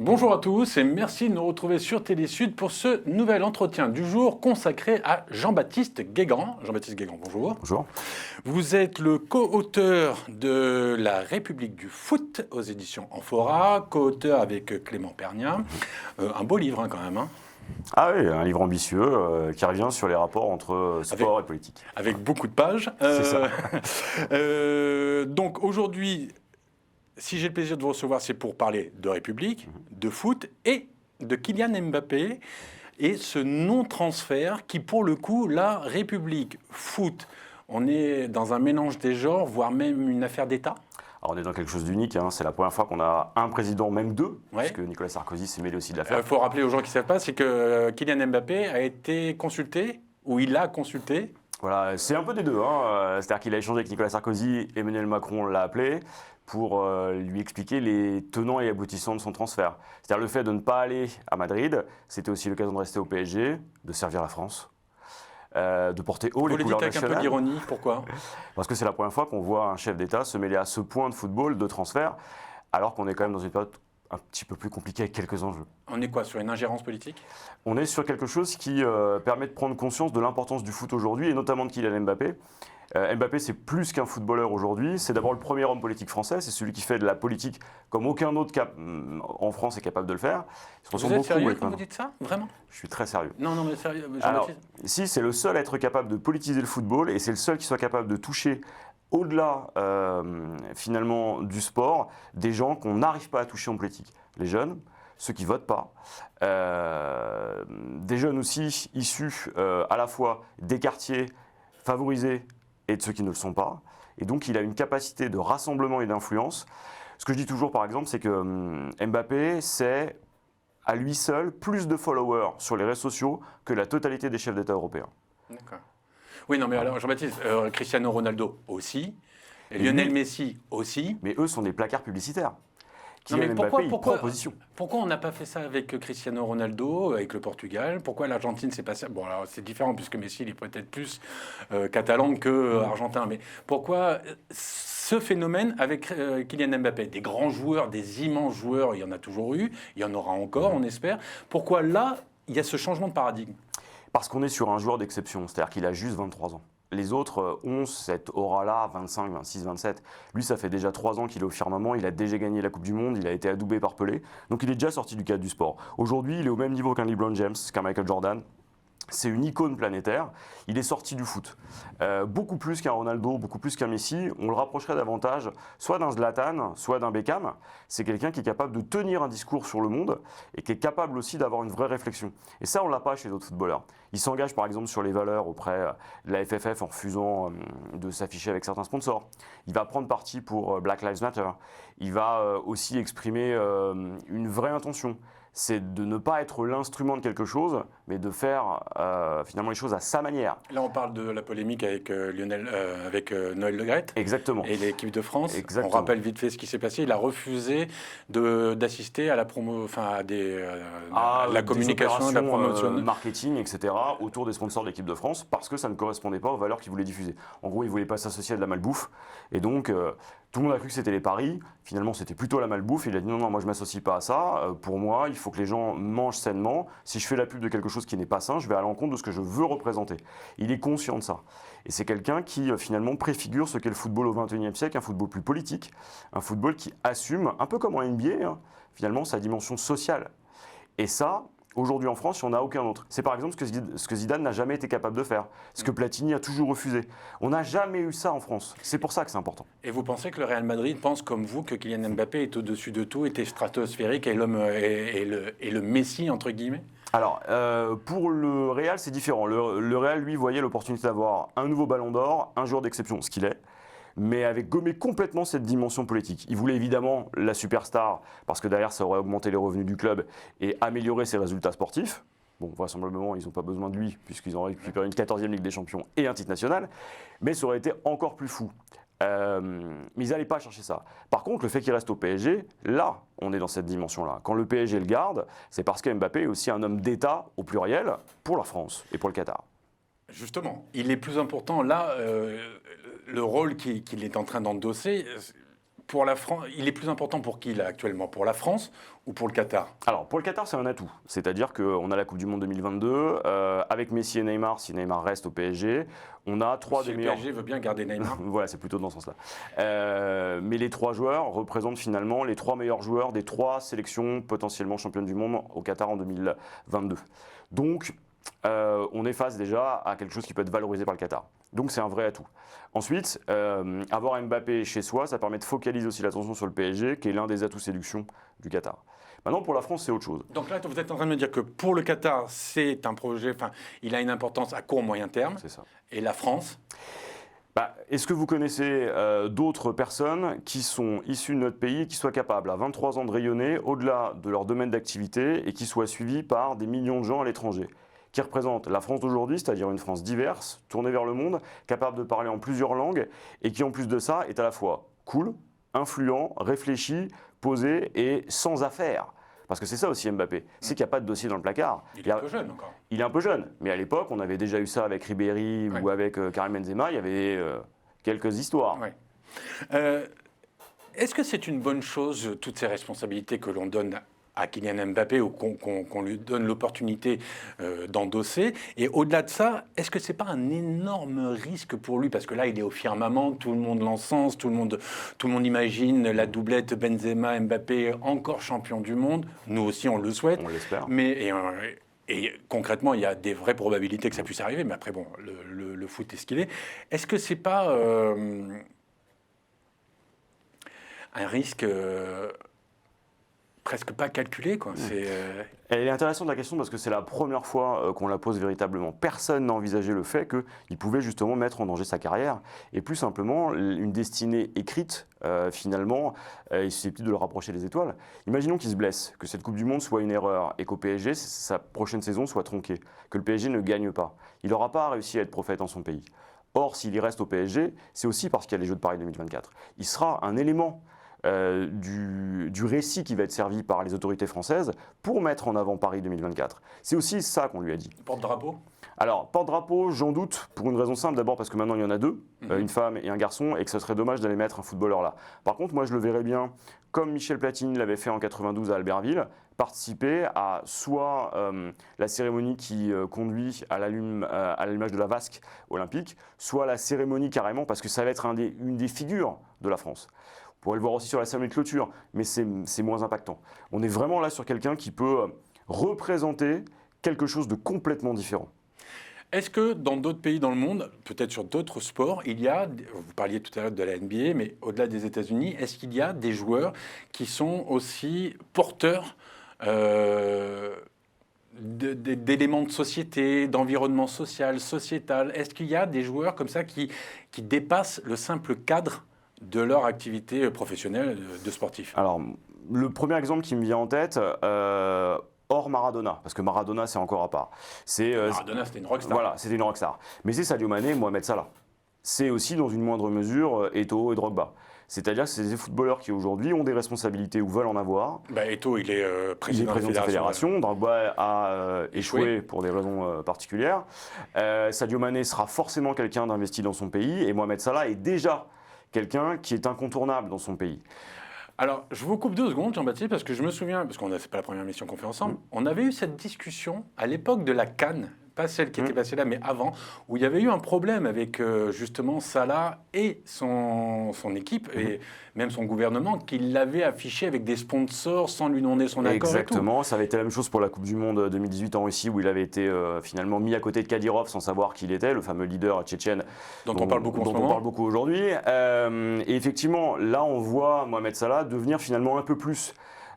Bonjour à tous et merci de nous retrouver sur Télésud pour ce nouvel entretien du jour consacré à Jean-Baptiste Guégan. Jean-Baptiste Guégan, bonjour. Bonjour. Vous êtes le co-auteur de La République du foot aux éditions Amphora, co-auteur avec Clément Pernia. Un beau livre quand même. Ah oui, un livre ambitieux qui revient sur les rapports entre sport et politique. Avec beaucoup de pages. C'est ça. Donc aujourd'hui, si j'ai le plaisir de vous recevoir, c'est pour parler de République, de foot et de Kylian Mbappé et ce non-transfert qui, pour le coup, la République, foot, on est dans un mélange des genres, voire même une affaire d'État. Alors on est dans quelque chose d'unique, c'est la première fois qu'on a un président, même deux, Ouais. puisque Nicolas Sarkozy s'est mêlé aussi de l'affaire. Il faut rappeler aux gens qui ne savent pas, c'est que Kylian Mbappé a été consulté, ou il a consulté. Voilà, c'est un peu des deux. C'est-à-dire qu'il a échangé avec Nicolas Sarkozy, Emmanuel Macron l'a appelé pour lui expliquer les tenants et aboutissants de son transfert. C'est-à-dire le fait de ne pas aller à Madrid, c'était aussi l'occasion de rester au PSG, de servir la France, de porter haut les couleurs nationales. Vous le dites avec un peu d'ironie, pourquoi ? Parce que c'est la première fois qu'on voit un chef d'État se mêler à ce point de football, de transfert, alors qu'on est quand même dans une période un petit peu plus compliquée avec quelques enjeux. On est quoi, sur une ingérence politique ? On est sur quelque chose qui permet de prendre conscience de l'importance du foot aujourd'hui, et notamment de Kylian Mbappé. Mbappé, c'est plus qu'un footballeur aujourd'hui. C'est d'abord le premier homme politique français. C'est celui qui fait de la politique comme aucun autre en France est capable de le faire. Vous êtes sérieux quand vous dites ça ? Vraiment ? Je suis très sérieux. Non, mais sérieux. Alors, si, c'est le seul à être capable de politiser le football et c'est le seul qui soit capable de toucher au-delà, finalement, du sport, des gens qu'on n'arrive pas à toucher en politique. Les jeunes, ceux qui ne votent pas, des jeunes aussi issus à la fois des quartiers favorisés et de ceux qui ne le sont pas. Et donc, il a une capacité de rassemblement et d'influence. Ce que je dis toujours, par exemple, c'est que Mbappé, c'est à lui seul plus de followers sur les réseaux sociaux que la totalité des chefs d'État européens. D'accord. Oui, non, mais alors, Jean-Baptiste, Cristiano Ronaldo aussi, et Lionel Messi aussi. Mais eux sont des placards publicitaires. Non, mais pourquoi on n'a pas fait ça avec Cristiano Ronaldo, avec le Portugal ? Pourquoi l'Argentine s'est passée ? Bon, alors c'est différent puisque Messi il est peut-être plus catalan que argentin. Mais pourquoi ce phénomène avec Kylian Mbappé ? Des grands joueurs, des immenses joueurs, il y en a toujours eu, il y en aura encore, on espère. Pourquoi là, il y a ce changement de paradigme ? Parce qu'on est sur un joueur d'exception, c'est-à-dire qu'il a juste 23 ans. Les autres ont cette aura-là, 25, 26, 27. Lui, ça fait déjà 3 ans qu'il est au firmament, il a déjà gagné la Coupe du Monde, il a été adoubé par Pelé. Donc il est déjà sorti du cadre du sport. Aujourd'hui, il est au même niveau qu'un LeBron James, qu'un Michael Jordan. C'est une icône planétaire. Il est sorti du foot. Beaucoup plus qu'un Ronaldo, beaucoup plus qu'un Messi. On le rapprocherait davantage soit d'un Zlatan, soit d'un Beckham. C'est quelqu'un qui est capable de tenir un discours sur le monde et qui est capable aussi d'avoir une vraie réflexion. Et ça, on ne l'a pas chez d'autres footballeurs. Il s'engage par exemple sur les valeurs auprès de la FFF en refusant de s'afficher avec certains sponsors. Il va prendre parti pour Black Lives Matter. Il va aussi exprimer une vraie intention. C'est de ne pas être l'instrument de quelque chose, mais de faire finalement les choses à sa manière. Là, on parle de la polémique avec Noël Le Graët. Exactement. Et l'équipe de France. Exactement. On rappelle vite fait ce qui s'est passé. Il a refusé d'assister à la promo, à la communication, des à la promotion, marketing, etc. autour des sponsors de l'équipe de France, parce que ça ne correspondait pas aux valeurs qu'il voulait diffuser. En gros, il ne voulait pas s'associer à de la malbouffe, et donc tout le monde a cru que c'était les paris. Finalement, c'était plutôt la malbouffe. Il a dit non, moi je ne m'associe pas à ça. Pour moi, il faut que les gens mangent sainement. Si je fais la pub de quelque chose qui n'est pas sain, je vais à l'encontre de ce que je veux représenter. Il est conscient de ça. Et c'est quelqu'un qui finalement préfigure ce qu'est le football au XXIe siècle, un football plus politique, un football qui assume, un peu comme en NBA, finalement sa dimension sociale. Et ça, aujourd'hui en France, il n'y en a aucun autre. C'est par exemple ce que Zidane n'a jamais été capable de faire, ce que Platini a toujours refusé. On n'a jamais eu ça en France. C'est pour ça que c'est important. Et vous pensez que le Real Madrid pense comme vous que Kylian Mbappé est au-dessus de tout, était stratosphérique et le Messi, entre guillemets ? Alors, pour le Real, c'est différent. Le Real, lui, voyait l'opportunité d'avoir un nouveau ballon d'or, un joueur d'exception, ce qu'il est, mais avait gommé complètement cette dimension politique. Il voulait évidemment la superstar, parce que derrière, ça aurait augmenté les revenus du club et amélioré ses résultats sportifs. Bon, vraisemblablement, ils n'ont pas besoin de lui, puisqu'ils ont récupéré une 14e Ligue des Champions et un titre national, mais ça aurait été encore plus fou. Mais ils n'allaient pas chercher ça. Par contre, le fait qu'il reste au PSG, là, on est dans cette dimension-là. Quand le PSG le garde, c'est parce que Mbappé est aussi un homme d'État, au pluriel, pour la France et pour le Qatar. Justement, il est plus important, là, le rôle qu'il est en train d'endosser, pour la France, il est plus important pour qui là actuellement? Pour la France ou pour le Qatar? Alors pour le Qatar, c'est un atout. C'est-à-dire qu'on a la Coupe du Monde 2022, avec Messi et Neymar, si Neymar reste au PSG, on a trois des meilleurs... Le PSG veut bien garder Neymar. Voilà, c'est plutôt dans ce sens-là. Mais les 3 joueurs représentent finalement les 3 meilleurs joueurs des 3 sélections potentiellement championnes du monde au Qatar en 2022. Donc, on est face déjà à quelque chose qui peut être valorisé par le Qatar. Donc c'est un vrai atout. Ensuite, avoir Mbappé chez soi, ça permet de focaliser aussi l'attention sur le PSG, qui est l'un des atouts séduction du Qatar. Maintenant, pour la France, c'est autre chose. Donc là, vous êtes en train de me dire que pour le Qatar, c'est un projet, enfin, il a une importance à court, moyen terme. C'est ça. Et la France? Est-ce que vous connaissez d'autres personnes qui sont issues de notre pays, qui soient capables à 23 ans de rayonner au-delà de leur domaine d'activité et qui soient suivies par des millions de gens à l'étranger, qui représentent la France d'aujourd'hui, c'est-à-dire une France diverse, tournée vers le monde, capable de parler en plusieurs langues et qui en plus de ça est à la fois cool, influent, réfléchi, posé et sans affaires. Parce que c'est ça aussi Mbappé, c'est qu'il n'y a pas de dossier dans le placard. Il est un peu jeune encore. Il est un peu jeune, mais à l'époque, on avait déjà eu ça avec Ribéry ou avec Karim Benzema, il y avait quelques histoires. Ouais. Est-ce que c'est une bonne chose, toutes ces responsabilités que l'on donne à Kylian Mbappé ou qu'on lui donne l'opportunité d'endosser? Et au-delà de ça, est-ce que c'est pas un énorme risque pour lui? Parce que là, il est au firmament, tout le monde l'encense, tout le monde imagine la doublette Benzema-Mbappé encore champion du monde. Nous aussi, on le souhaite. On l'espère. Et concrètement, il y a des vraies probabilités que ça puisse arriver. Mais après, bon, le foot est ce qu'il est. Est-ce que c'est pas un risque presque pas calculé, quoi. Elle est intéressante la question parce que c'est la première fois qu'on la pose véritablement. Personne n'a envisagé le fait qu'il pouvait justement mettre en danger sa carrière et plus simplement une destinée écrite finalement est susceptible de le rapprocher des étoiles. Imaginons qu'il se blesse, que cette Coupe du Monde soit une erreur et qu'au PSG, sa prochaine saison soit tronquée, que le PSG ne gagne pas. Il n'aura pas réussi à être prophète en son pays. Or, s'il y reste au PSG, c'est aussi parce qu'il y a les Jeux de Paris 2024. Il sera un élément du récit qui va être servi par les autorités françaises pour mettre en avant Paris 2024. C'est aussi ça qu'on lui a dit. Porte-drapeau? Alors, porte-drapeau, j'en doute, pour une raison simple. D'abord parce que maintenant il y en a 2, une femme et un garçon, et que ce serait dommage d'aller mettre un footballeur là. Par contre, moi je le verrais bien, comme Michel Platini l'avait fait en 92 à Albertville, participer à soit la cérémonie qui conduit à l'allumage de la vasque olympique, soit la cérémonie carrément, parce que ça va être une des figures de la France. On pourrait le voir aussi sur la cérémonie de clôture, mais c'est moins impactant. On est vraiment là sur quelqu'un qui peut représenter quelque chose de complètement différent. Est-ce que dans d'autres pays dans le monde, peut-être sur d'autres sports, il y a, vous parliez tout à l'heure de la NBA, mais au-delà des États-Unis, est-ce qu'il y a des joueurs qui sont aussi porteurs d'éléments de société, d'environnement social, sociétal? Est-ce qu'il y a des joueurs comme ça qui dépassent le simple cadre de leur activité professionnelle de sportif? Alors, le premier exemple qui me vient en tête, hors Maradona, parce que Maradona, c'est encore à part. Maradona, c'était une rockstar. Voilà, c'était une rockstar. Mais c'est Sadio Mané, Mohamed Salah. C'est aussi, dans une moindre mesure, Eto'o et Drogba. C'est-à-dire que c'est des footballeurs qui, aujourd'hui, ont des responsabilités ou veulent en avoir. Eto'o, il est président de la fédération. Drogba a échoué pour des raisons particulières. Sadio Mané sera forcément quelqu'un d'investi dans son pays. Et Mohamed Salah est déjà quelqu'un qui est incontournable dans son pays. Alors, je vous coupe 2 secondes, Jean-Baptiste, parce que je me souviens, parce que c'est pas la première mission qu'on fait ensemble, on avait eu cette discussion à l'époque de la CAN, pas celle qui était passée là, mais avant, où il y avait eu un problème avec justement Salah et son équipe, et même son gouvernement, qui l'avait affiché avec des sponsors sans lui demander son accord. Exactement, ça avait été la même chose pour la Coupe du Monde 2018 en Russie, où il avait été finalement mis à côté de Kadyrov sans savoir qui il était, le fameux leader tchétchène dont on parle beaucoup en ce moment. On parle beaucoup aujourd'hui. Et effectivement, là on voit Mohamed Salah devenir finalement un peu plus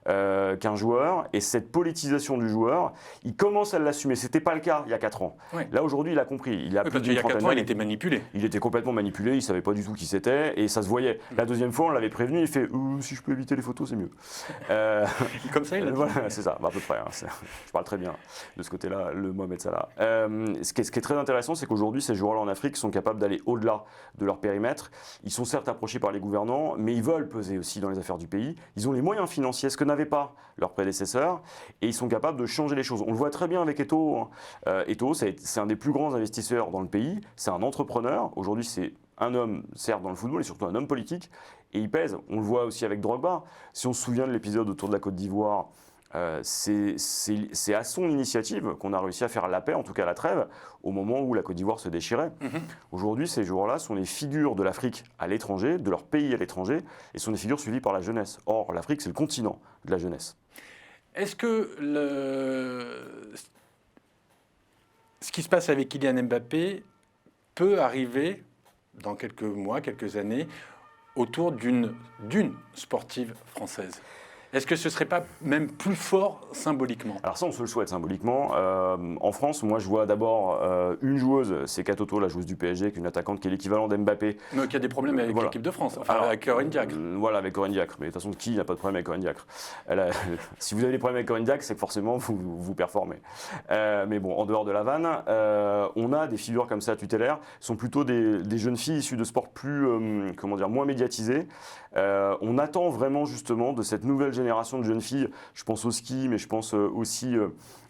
qu'un joueur, et cette politisation du joueur, il commence à l'assumer. C'était pas le cas il y a 4 ans. Oui. Là aujourd'hui, il a compris. Il a parce qu'il y a 4 ans, il était manipulé. Il était complètement manipulé, il savait pas du tout qui c'était, et ça se voyait. La deuxième fois, on l'avait prévenu, il fait si je peux éviter les photos, c'est mieux. Comme ça, il a dit. Voilà, c'est ça, à peu près. Je parle très bien de ce côté-là, le Mohamed Salah. Ce qui est très intéressant, c'est qu'aujourd'hui, ces joueurs-là en Afrique sont capables d'aller au-delà de leur périmètre. Ils sont certes approchés par les gouvernants, mais ils veulent peser aussi dans les affaires du pays. Ils ont les moyens financiers, ce que n'avaient pas leurs prédécesseurs, et ils sont capables de changer les choses. On le voit très bien avec Eto'o. Eto'o, c'est un des plus grands investisseurs dans le pays, c'est un entrepreneur. Aujourd'hui, c'est un homme, certes dans le football, et surtout un homme politique, et il pèse. On le voit aussi avec Drogba. Si on se souvient de l'épisode autour de la Côte d'Ivoire, c'est à son initiative qu'on a réussi à faire la paix, en tout cas la trêve, au moment où la Côte d'Ivoire se déchirait. Aujourd'hui, ces joueurs-là sont les figures de l'Afrique à l'étranger, de leur pays à l'étranger, et sont des figures suivies par la jeunesse. Or, l'Afrique, c'est le continent de la jeunesse. Est-ce que ce qui se passe avec Kylian Mbappé peut arriver dans quelques mois, quelques années, autour d'une sportive française? Est-ce que ce ne serait pas même plus fort symboliquement? Alors ça, on se le souhaite symboliquement. En France, moi, je vois d'abord une joueuse, c'est Katoto, la joueuse du PSG, qui est une attaquante qui est l'équivalent d'Mbappé. Mais qui a des problèmes avec l'équipe de France, enfin avec Corinne Diacre. Voilà, avec Corinne Diacre. Mais de toute façon, qui n'a pas de problème avec Corinne Diacre? Si vous avez des problèmes avec Corinne Diacre, c'est que forcément, vous performez. Mais bon, en dehors de la vanne, on a des figures comme ça tutélaires, sont plutôt des jeunes filles issues de sports plus, moins médiatisés. On attend vraiment justement de cette nouvelle génération de jeunes filles, je pense au ski, mais je pense aussi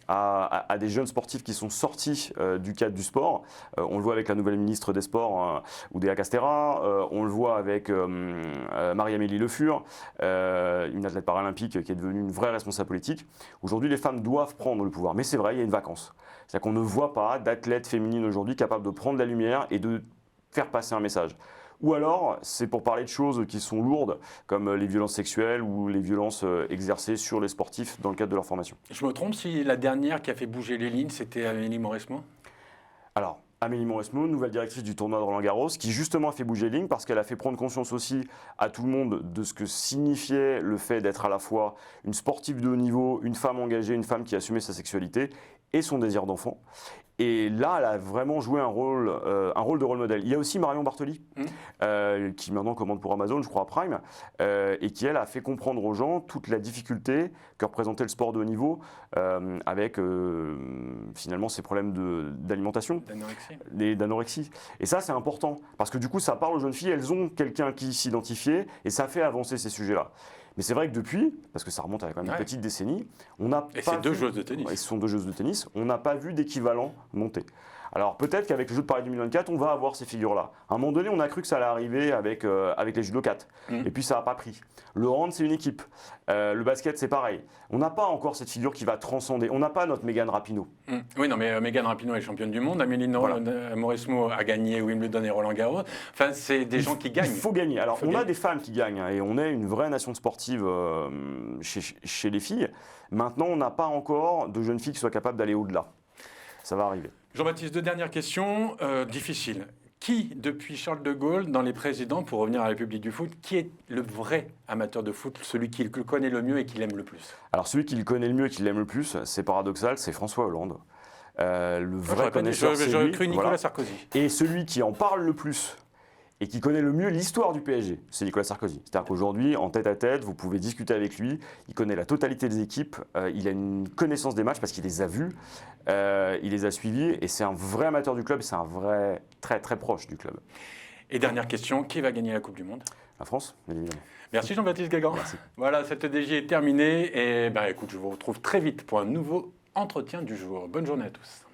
à des jeunes sportifs qui sont sortis du cadre du sport. On le voit avec la nouvelle ministre des Sports, Oudéa Castéra, on le voit avec Marie-Amélie Le Fur, une athlète paralympique qui est devenue une vraie responsable politique. Aujourd'hui, les femmes doivent prendre le pouvoir, mais c'est vrai, il y a une vacance. C'est-à-dire qu'on ne voit pas d'athlètes féminines aujourd'hui capables de prendre la lumière et de faire passer un message. Ou alors, c'est pour parler de choses qui sont lourdes, comme les violences sexuelles ou les violences exercées sur les sportifs dans le cadre de leur formation. Je me trompe si la dernière qui a fait bouger les lignes, c'était Amélie Mauresmo? Alors, Amélie Mauresmo, nouvelle directrice du tournoi de Roland-Garros, qui justement a fait bouger les lignes parce qu'elle a fait prendre conscience aussi à tout le monde de ce que signifiait le fait d'être à la fois une sportive de haut niveau, une femme engagée, une femme qui assumait sa sexualité et son désir d'enfant. Et là, elle a vraiment joué un rôle de rôle modèle. Il y a aussi Marion Bartoli, qui maintenant commande pour Amazon, je crois, Prime, et qui, elle, a fait comprendre aux gens toute la difficulté que représentait le sport de haut niveau, avec finalement ces problèmes d'alimentation, d'anorexie. Et ça, c'est important, parce que du coup, ça parle aux jeunes filles, elles ont quelqu'un qui s'identifiait, et ça fait avancer ces sujets-là. Mais c'est vrai que depuis, parce que ça remonte à quand même une petite décennie, on n'a pas. Et c'est deux joueuses de tennis. Ce sont deux joueuses de tennis. On n'a pas vu d'équivalent monter. Alors peut-être qu'avec les Jeux de Paris 2024, on va avoir ces figures-là. À un moment donné, on a cru que ça allait arriver avec les judokates. Et puis ça n'a pas pris. Le hand, c'est une équipe. Le basket, c'est pareil. On n'a pas encore cette figure qui va transcender. On n'a pas notre Mégane Rapinoe. Oui, non, mais Mégane Rapinoe est championne du monde. Amélie Mauresmo a gagné Wimbledon et Roland-Garros. Enfin, c'est des gens qui gagnent. Il faut gagner. Alors, on a des femmes qui gagnent. Et on est une vraie nation sportive chez les filles. Maintenant, on n'a pas encore de jeunes filles qui soient capables d'aller au-delà. Ça va arriver. Jean-Baptiste, deux dernières questions difficiles. Qui, depuis Charles de Gaulle, dans les présidents, pour revenir à la République du foot, qui est le vrai amateur de foot, celui qui le connaît le mieux et qui l'aime le plus? Alors celui qui le connaît le mieux et qui l'aime le plus, c'est paradoxal, c'est François Hollande. Le vrai connaisseur, c'est lui. J'aurais cru Nicolas Sarkozy. Et celui qui en parle le plus et qui connaît le mieux l'histoire du PSG, c'est Nicolas Sarkozy. C'est-à-dire qu'aujourd'hui, en tête-à-tête, vous pouvez discuter avec lui, il connaît la totalité des équipes, il a une connaissance des matchs parce qu'il les a vus, il les a suivis, et c'est un vrai amateur du club, c'est un vrai très très proche du club. Et dernière question, qui va gagner la Coupe du Monde? La France, évidemment. Merci Jean-Baptiste Guingamp. Merci. Voilà, cette EDJ est terminée, et écoute, je vous retrouve très vite pour un nouveau entretien du jour. Bonne journée à tous.